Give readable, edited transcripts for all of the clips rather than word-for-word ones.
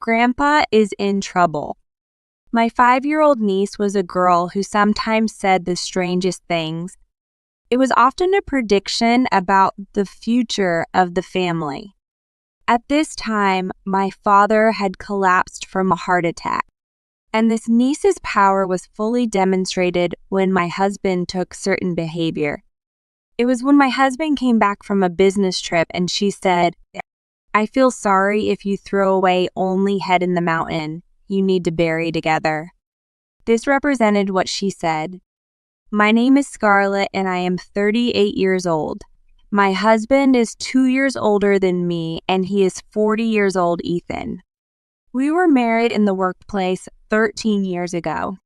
Grandpa is in trouble. My 5-year-old niece was a girl who sometimes said the strangest things. It was often a prediction about the future of the family. At this time, my father had collapsed from a heart attack, and this niece's power was fully demonstrated when my husband took certain behavior. It was when my husband came back from a business trip and she said, "I feel sorry if you throw away only head in the mountain. You need to bury together." This represented what she said. My name is Scarlett and I am 38 years old. My husband is 2 years older than me and he is 40 years old, Ethan. We were married in the workplace 13 years ago.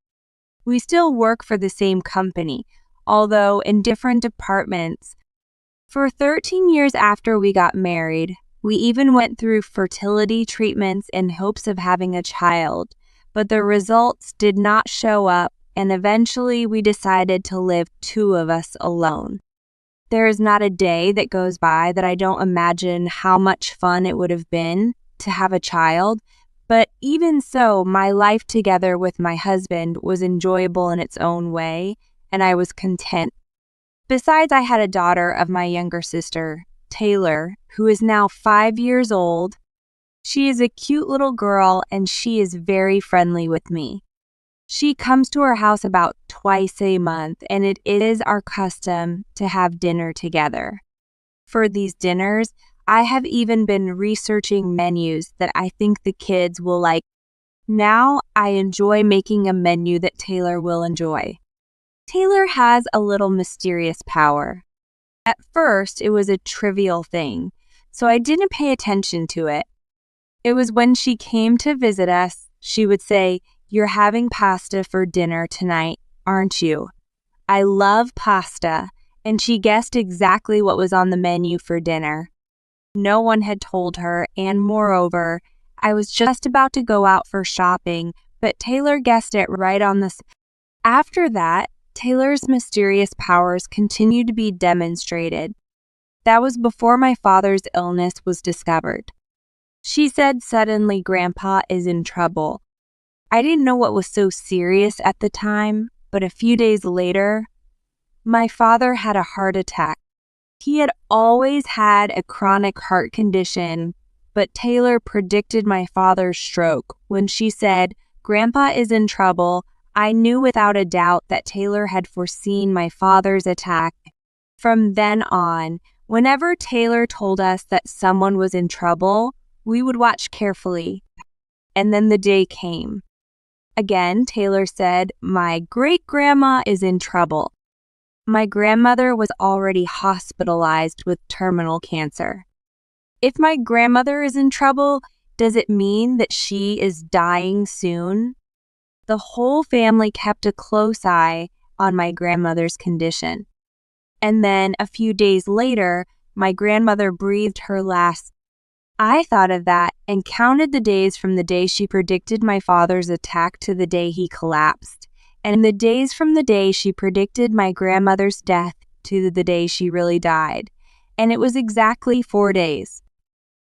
We still work for the same company, although in different departments. For 13 years after we got married, we even went through fertility treatments in hopes of having a child, but the results did not show up, and eventually we decided to live 2 of us alone. There is not a day that goes by that I don't imagine how much fun it would have been to have a child, but even so, my life together with my husband was enjoyable in its own way, and I was content. Besides, I had a daughter of my younger sister, Taylor, who is now 5 years old. She is a cute little girl and she is very friendly with me. She comes to our house about twice a month and it is our custom to have dinner together. For these dinners, I have even been researching menus that I think the kids will like. Now I enjoy making a menu that Taylor will enjoy. Taylor has a little mysterious power. At first, it was a trivial thing, so I didn't pay attention to it. It was when she came to visit us, she would say, "You're having pasta for dinner tonight, aren't you?" I love pasta, and she guessed exactly what was on the menu for dinner. No one had told her, and moreover, I was just about to go out for shopping, but Taylor guessed it right on the spot. After that, Taylor's mysterious powers continued to be demonstrated. That was before my father's illness was discovered. She said suddenly Grandpa is in trouble. I didn't know what was so serious at the time, but a few days later, my father had a heart attack. He had always had a chronic heart condition, but Taylor predicted my father's stroke. When she said, "Grandpa is in trouble," I knew without a doubt that Taylor had foreseen my father's attack. From then on, whenever Taylor told us that someone was in trouble, we would watch carefully. And then the day came. Again, Taylor said, "My great-grandma is in trouble." My grandmother was already hospitalized with terminal cancer. If my grandmother is in trouble, does it mean that she is dying soon? The whole family kept a close eye on my grandmother's condition. And then a few days later, my grandmother breathed her last. I thought of that and counted the days from the day she predicted my father's attack to the day he collapsed, and the days from the day she predicted my grandmother's death to the day she really died. And it was exactly 4 days.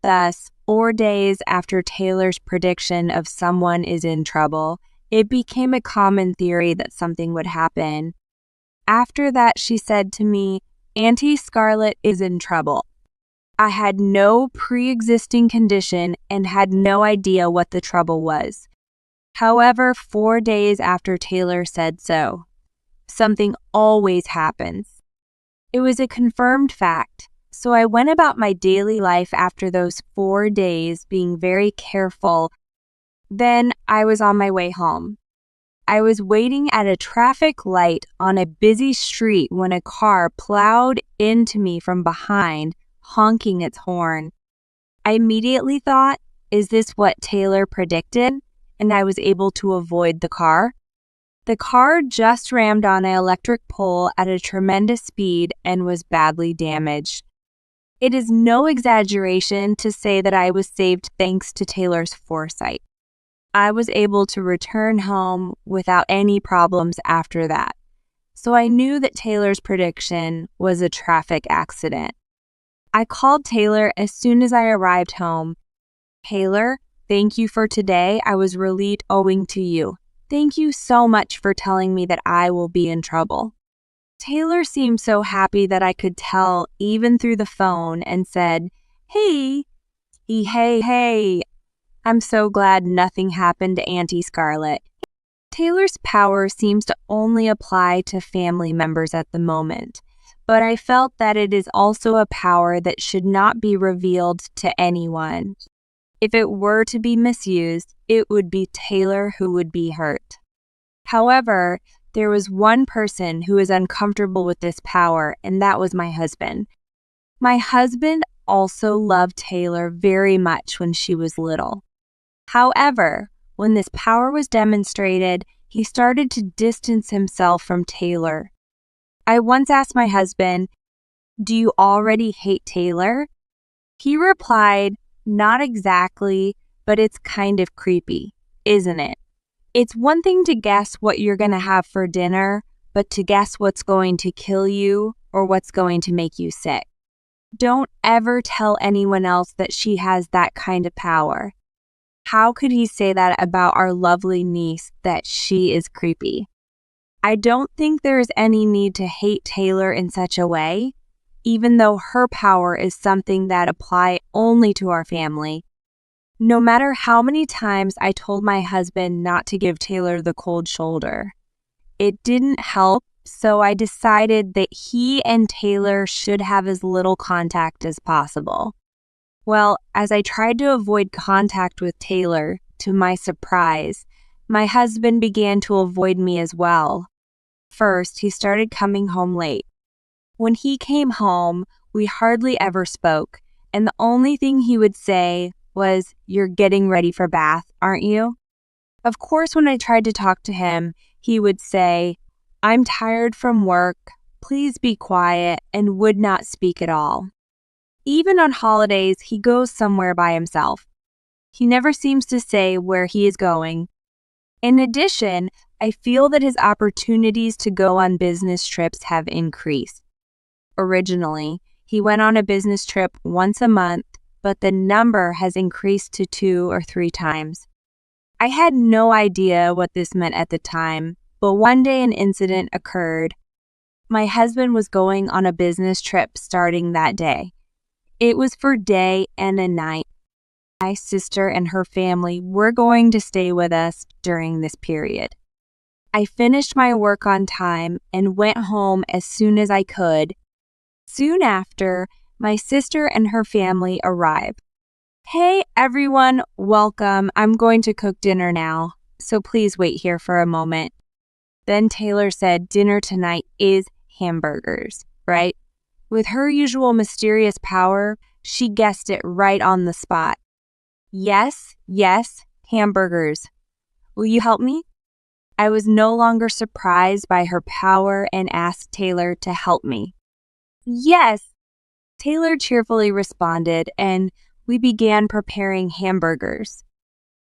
Thus, 4 days after Taylor's prediction of someone is in trouble, it became a common theory that something would happen. After that, she said to me, "Auntie Scarlett is in trouble." I had no pre-existing condition and had no idea what the trouble was. However, 4 days after Taylor said so, something always happens. It was a confirmed fact, so I went about my daily life after those 4 days being very careful. Then I was on my way home. I was waiting at a traffic light on a busy street when a car plowed into me from behind, honking its horn. I immediately thought, is this what Taylor predicted? And I was able to avoid the car. The car just rammed on an electric pole at a tremendous speed and was badly damaged. It is no exaggeration to say that I was saved thanks to Taylor's foresight. I was able to return home without any problems after that. So I knew that Taylor's prediction was a traffic accident. I called Taylor as soon as I arrived home. "Taylor, Thank you for today. I was relieved owing to you. Thank you so much for telling me that I will be in trouble. Taylor seemed so happy that I could tell even through the phone and said, Hey, hey, I'm so glad nothing happened to Auntie Scarlett. Taylor's power seems to only apply to family members at the moment, but I felt that it is also a power that should not be revealed to anyone. If it were to be misused, it would be Taylor who would be hurt. However, there was one person who was uncomfortable with this power, and that was my husband. My husband also loved Taylor very much when she was little. However, when this power was demonstrated, he started to distance himself from Taylor. I once asked my husband, "Do you already hate Taylor?" He replied, "Not exactly, but it's kind of creepy, isn't it? It's one thing to guess what you're going to have for dinner, but to guess what's going to kill you or what's going to make you sick. Don't ever tell anyone else that she has that kind of power." How could he say that about our lovely niece, that she is creepy? I don't think there is any need to hate Taylor in such a way, even though her power is something that applies only to our family. No matter how many times I told my husband not to give Taylor the cold shoulder, it didn't help, so I decided that he and Taylor should have as little contact as possible. Well, as I tried to avoid contact with Taylor, to my surprise, my husband began to avoid me as well. First, he started coming home late. When he came home, we hardly ever spoke, and the only thing he would say was, "You're getting ready for bath, aren't you?" Of course, when I tried to talk to him, he would say, "I'm tired from work, please be quiet," and would not speak at all. Even on holidays, he goes somewhere by himself. He never seems to say where he is going. In addition, I feel that his opportunities to go on business trips have increased. Originally, he went on a business trip once a month, but the number has increased to 2 or 3 times. I had no idea what this meant at the time, but one day an incident occurred. My husband was going on a business trip starting that day. It was for day and a night. My sister and her family were going to stay with us during this period. I finished my work on time and went home as soon as I could. Soon after, my sister and her family arrived. "Hey everyone, welcome. I'm going to cook dinner now, so please wait here for a moment." Then Taylor said dinner tonight is hamburgers, right? With her usual mysterious power, she guessed it right on the spot. Yes, hamburgers. Will you help me? I was no longer surprised by her power and asked Taylor to help me. Yes, Taylor cheerfully responded, and we began preparing hamburgers.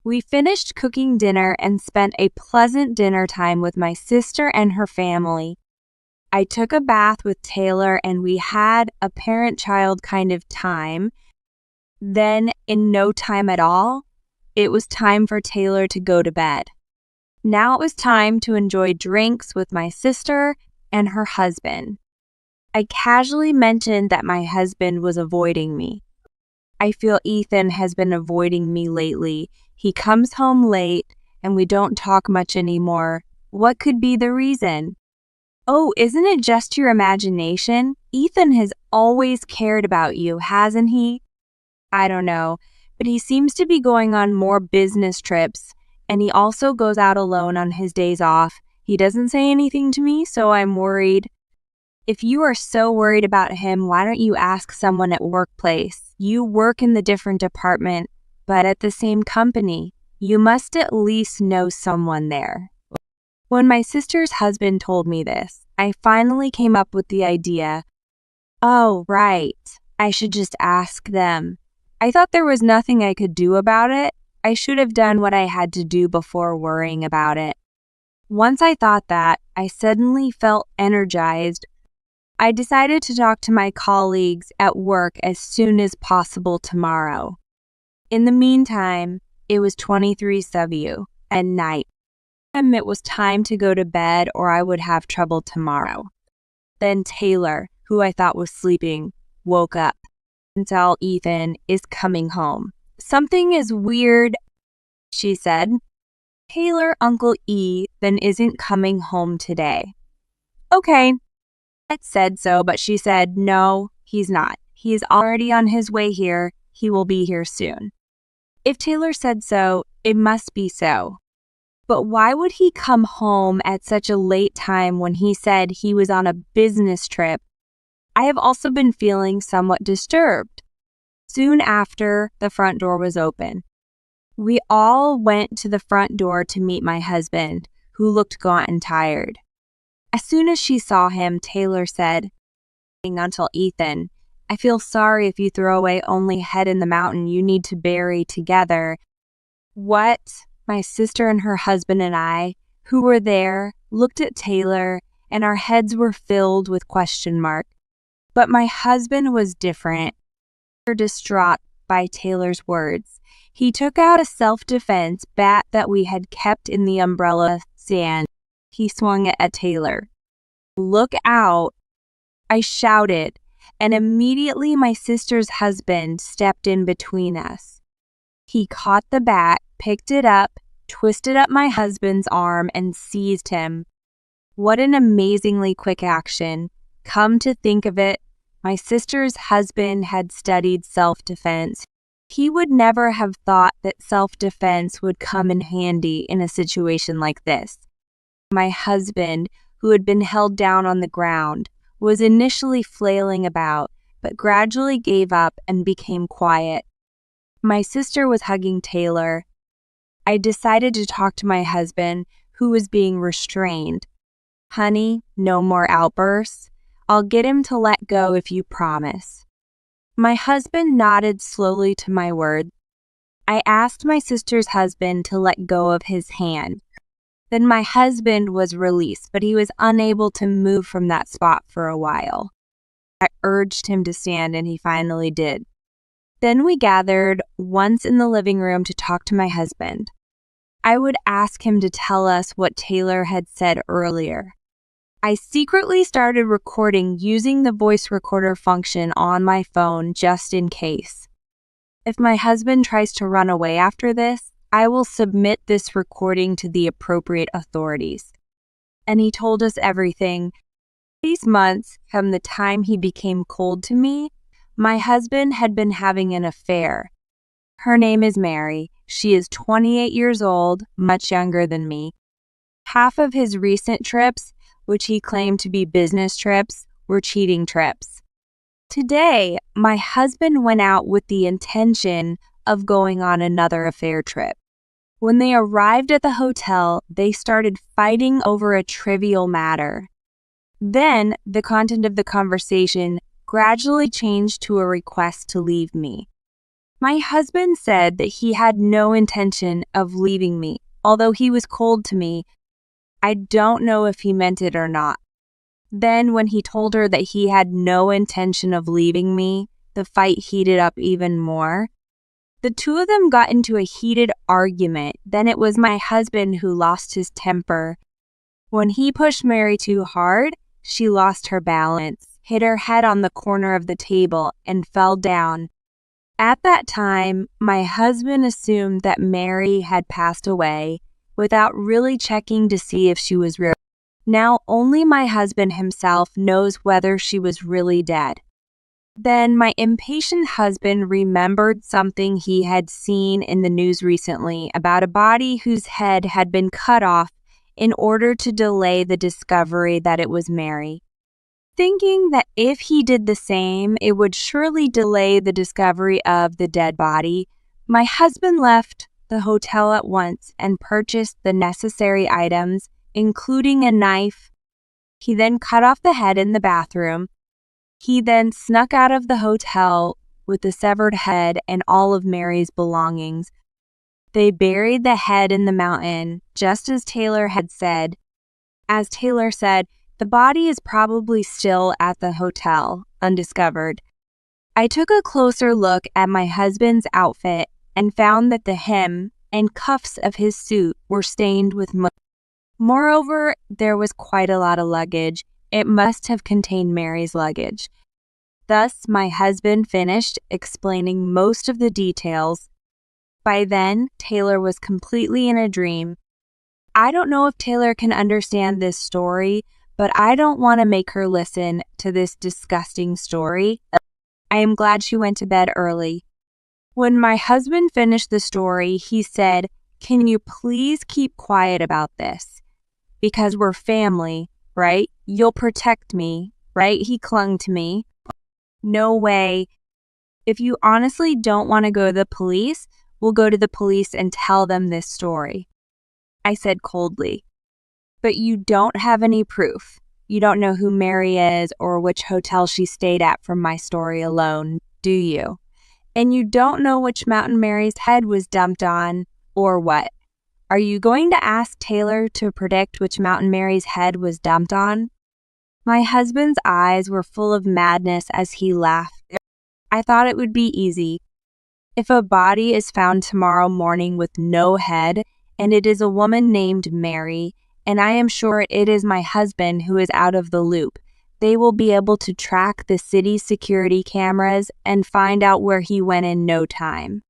We finished cooking dinner and spent a pleasant dinner time with my sister and her family. I took a bath with Taylor and we had a parent-child kind of time. Then, in no time at all, it was time for Taylor to go to bed. Now it was time to enjoy drinks with my sister and her husband. I casually mentioned that my husband was avoiding me. I feel Ethan has been avoiding me lately. He comes home late and we don't talk much anymore. What could be the reason? Oh, isn't it just your imagination? Ethan has always cared about you, hasn't he? I don't know, but he seems to be going on more business trips, and he also goes out alone on his days off. He doesn't say anything to me, so I'm worried. If you are so worried about him, why don't you ask someone at workplace? You work in the different department, but at the same company. You must at least know someone there. When my sister's husband told me this, I finally came up with the idea, oh, right, I should just ask them. I thought there was nothing I could do about it. I should have done what I had to do before worrying about it. Once I thought that, I suddenly felt energized. I decided to talk to my colleagues at work as soon as possible tomorrow. In the meantime, It was 23 W at night. It was time to go to bed or I would have trouble tomorrow. Then Taylor, who I thought was sleeping, woke up and tell Ethan is coming home. Something is weird, she said. Taylor, Uncle E, then isn't coming home today. Okay, I said so, but she said, no, he's not. He's already on his way here. He will be here soon. If Taylor said so, it must be so. But why would he come home at such a late time when he said he was on a business trip? I have also been feeling somewhat disturbed. Soon after, the front door was open. We all went to the front door to meet my husband, who looked gaunt and tired. As soon as she saw him, Taylor said, "Until Ethan, I feel sorry if you throw away only head in the mountain you need to bury together." What? My sister and her husband and I, who were there, looked at Taylor, and our heads were filled with question marks. But my husband was different. Distraught by Taylor's words, he took out a self-defense bat that we had kept in the umbrella stand. He swung it at Taylor. "Look out!" I shouted, and immediately my sister's husband stepped in between us. He caught the bat, picked it up, twisted up my husband's arm, and seized him. What an amazingly quick action. Come to think of it, my sister's husband had studied self-defense. He would never have thought that self-defense would come in handy in a situation like this. My husband, who had been held down on the ground, was initially flailing about, but gradually gave up and became quiet. My sister was hugging Taylor. I decided to talk to my husband, who was being restrained. "Honey, no more outbursts. I'll get him to let go if you promise." My husband nodded slowly to my words. I asked my sister's husband to let go of his hand. Then my husband was released, but he was unable to move from that spot for a while. I urged him to stand, and he finally did. Then we gathered once in the living room to talk to my husband. I would ask him to tell us what Taylor had said earlier. I secretly started recording using the voice recorder function on my phone just in case. If my husband tries to run away after this, I will submit this recording to the appropriate authorities. And he told us everything. These months, from the time he became cold to me, my husband had been having an affair. Her name is Mary. She is 28 years old, much younger than me. Half of his recent trips, which he claimed to be business trips, were cheating trips. Today, my husband went out with the intention of going on another affair trip. When they arrived at the hotel, they started fighting over a trivial matter. Then, the content of the conversation gradually changed to a request to leave me. My husband said that he had no intention of leaving me, although he was cold to me. I don't know if he meant it or not. Then, when he told her that he had no intention of leaving me, the fight heated up even more. The two of them got into a heated argument. Then it was my husband who lost his temper. When he pushed Mary too hard, she lost her balance, hit her head on the corner of the table, and fell down. At that time, my husband assumed that Mary had passed away without really checking to see if she was real. Now only my husband himself knows whether she was really dead. Then my impatient husband remembered something he had seen in the news recently about a body whose head had been cut off in order to delay the discovery that it was Mary. Thinking that if he did the same, it would surely delay the discovery of the dead body, my husband left the hotel at once and purchased the necessary items, including a knife. He then cut off the head in the bathroom. He then snuck out of the hotel with the severed head and all of Mary's belongings. They buried the head in the mountain, just as Taylor had said. As Taylor said, the body is probably still at the hotel, undiscovered. I took a closer look at my husband's outfit and found that the hem, and cuffs of his suit were stained with mud. Moreover, there was quite a lot of luggage. It must have contained Mary's luggage. Thus, my husband finished explaining most of the details. By then, Taylor was completely in a dream. I don't know if Taylor can understand this story, but I don't want to make her listen to this disgusting story. I am glad she went to bed early. When my husband finished the story, he said, "Can you please keep quiet about this? Because we're family, right? You'll protect me, right?" He clung to me. "No way. If you honestly don't want to go to the police, we'll go to the police and tell them this story," I said coldly. "But you don't have any proof. You don't know who Mary is or which hotel she stayed at from my story alone, do you? And you don't know which mountain Mary's head was dumped on, or what? Are you going to ask Taylor to predict which mountain Mary's head was dumped on?" My husband's eyes were full of madness as he laughed. I thought it would be easy. If a body is found tomorrow morning with no head, and it is a woman named Mary, and I am sure it is my husband who is out of the loop, they will be able to track the city's security cameras and find out where he went in no time.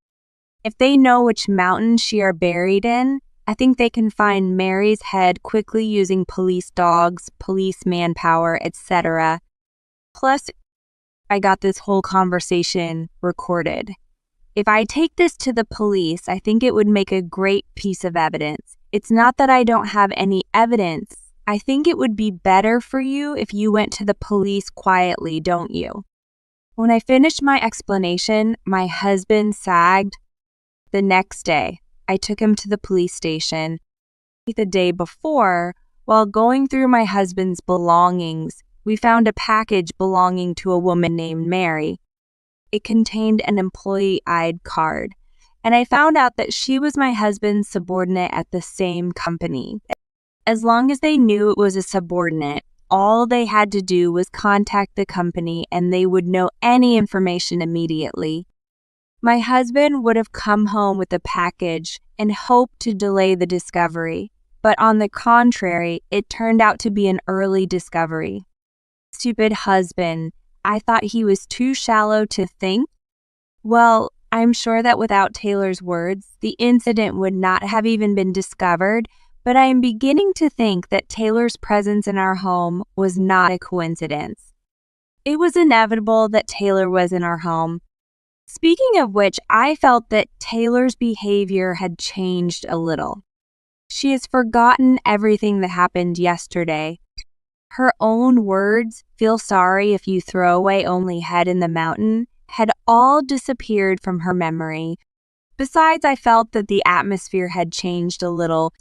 If they know which mountain she are buried in, I think they can find Mary's head quickly using police dogs, police manpower, etc. Plus, I got this whole conversation recorded. If I take this to the police, I think it would make a great piece of evidence. It's not that I don't have any evidence. I think it would be better for you if you went to the police quietly, don't you? When I finished my explanation, my husband sagged. The next day, I took him to the police station. The day before, while going through my husband's belongings, we found a package belonging to a woman named Mary. It contained an employee ID card, and I found out that she was my husband's subordinate at the same company. As long as they knew it was a subordinate, all they had to do was contact the company and they would know any information immediately. My husband would have come home with the package and hoped to delay the discovery, but on the contrary, it turned out to be an early discovery. Stupid husband. I thought he was too shallow to think. Well, I'm sure that without Taylor's words, the incident would not have even been discovered, but I am beginning to think that Taylor's presence in our home was not a coincidence. It was inevitable that Taylor was in our home. Speaking of which, I felt that Taylor's behavior had changed a little. She has forgotten everything that happened yesterday. Her own words, "Feel sorry if you throw away only head in the mountain," had all disappeared from her memory. Besides, I felt that the atmosphere had changed a little.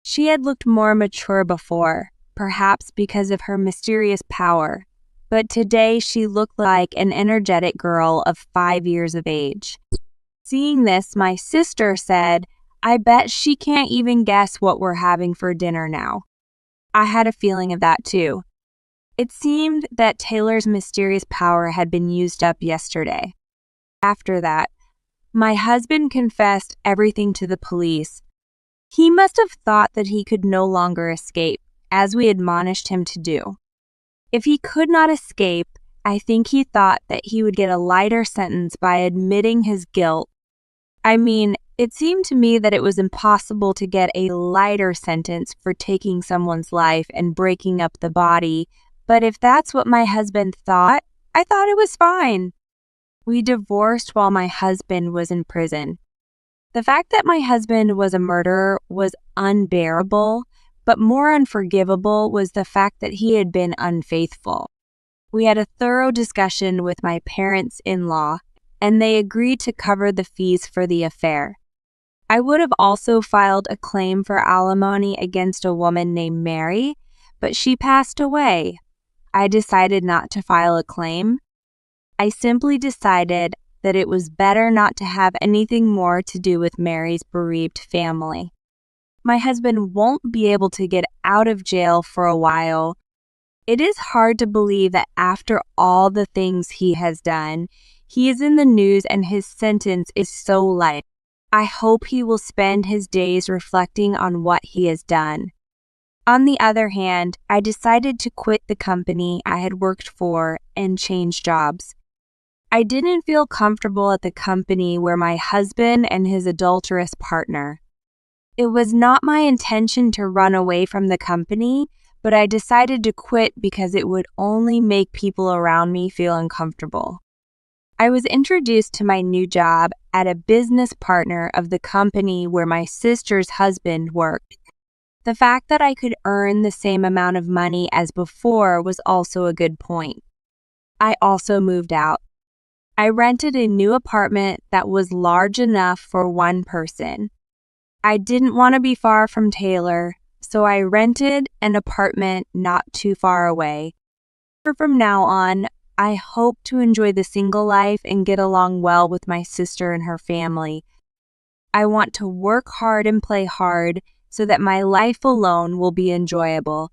She had looked more mature before, perhaps because of her mysterious power. But today she looked like an energetic girl of 5 years of age. Seeing this, my sister said, "I bet she can't even guess what we're having for dinner now." I had a feeling of that too. It seemed that Taylor's mysterious power had been used up yesterday. After that, my husband confessed everything to the police. He must have thought that he could no longer escape, as we admonished him to do. If he could not escape, I think he thought that he would get a lighter sentence by admitting his guilt. I mean, it seemed to me that it was impossible to get a lighter sentence for taking someone's life and breaking up the body, but if that's what my husband thought, I thought it was fine. We divorced while my husband was in prison. The fact that my husband was a murderer was unbearable, but more unforgivable was the fact that he had been unfaithful. We had a thorough discussion with my parents-in-law, and they agreed to cover the fees for the affair. I would have also filed a claim for alimony against a woman named Mary, but she passed away. I decided not to file a claim. I simply decided that it was better not to have anything more to do with Mary's bereaved family. My husband won't be able to get out of jail for a while. It is hard to believe that after all the things he has done, he is in the news and his sentence is so light. I hope he will spend his days reflecting on what he has done. On the other hand, I decided to quit the company I had worked for and change jobs. I didn't feel comfortable at the company where my husband and his adulterous partner. It was not my intention to run away from the company, but I decided to quit because it would only make people around me feel uncomfortable. I was introduced to my new job at a business partner of the company where my sister's husband worked. The fact that I could earn the same amount of money as before was also a good point. I also moved out. I rented a new apartment that was large enough for one person. I didn't want to be far from Taylor, so I rented an apartment not too far away. From now on, I hope to enjoy the single life and get along well with my sister and her family. I want to work hard and play hard so that my life alone will be enjoyable.